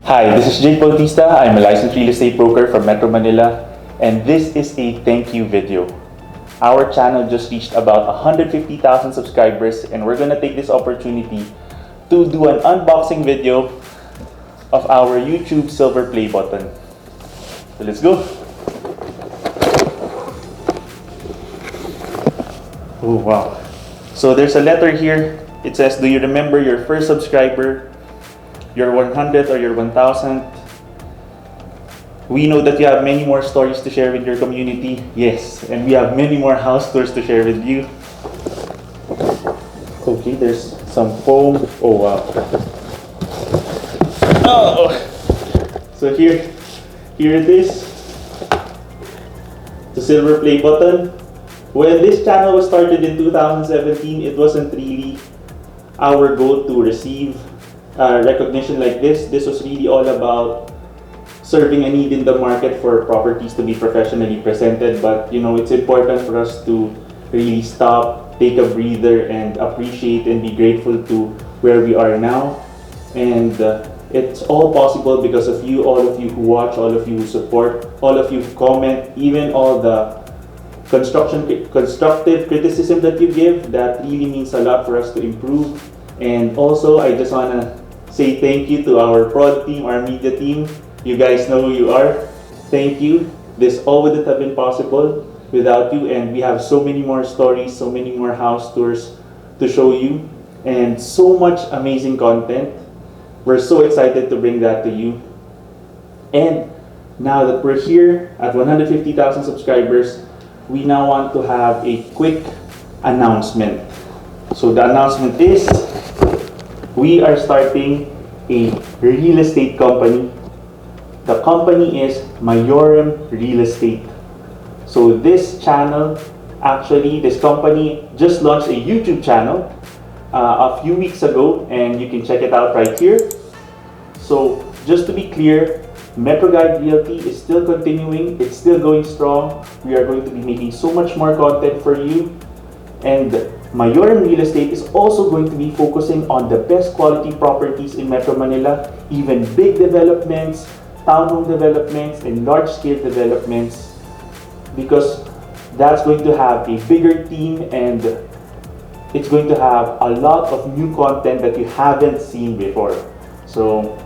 Hi, this is Bautista. I'm a licensed real estate broker from Metro Manila, and this is a thank you video. Our channel just reached about 150,000 subscribers, and we're gonna take this opportunity to do an unboxing video of our YouTube silver play button. So let's go. Oh wow. So there's a letter here. It says, do you remember your first subscriber, your 100th or your 1000th? We know that you have many more stories to share with your community. Yes, and we have many more house tours to share with you. Okay, there's some foam. Oh wow. Oh! So here it is. The silver play button. When this channel was started in 2017, it wasn't really our goal to receive recognition like this. This was really all about serving a need in the market for properties to be professionally presented. But you know, it's important for us to really stop, take a breather, and appreciate and be grateful to where we are now. And it's all possible because of you, all of you who watch, all of you who support, all of you who comment, even all the constructive criticism that you give. That really means a lot for us to improve. And also, I just want to say thank you to our prod team, our media team. You guys know who you are. Thank you. This all wouldn't have been possible without you, and we have so many more stories, so many more house tours to show you, and so much amazing content. We're so excited to bring that to you. And now that we're here at 150,000 subscribers, we now want to have a quick announcement. So the announcement is, we are starting a real estate company. The company is Maiorem Real Estate. So this channel, actually this company just launched a YouTube channel a few weeks ago, and you can check it out right here. So just to be clear, MetroGuide Realty is still continuing. It's still going strong. We are going to be making so much more content for you. And Maiorem Real Estate is also going to be focusing on the best quality properties in Metro Manila, even big developments, townhome developments, and large-scale developments, because that's going to have a bigger team, and it's going to have a lot of new content that you haven't seen before. So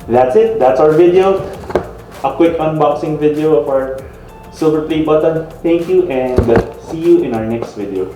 that's it. That's our video. A quick unboxing video of our silver play button. Thank you, and see you in our next video.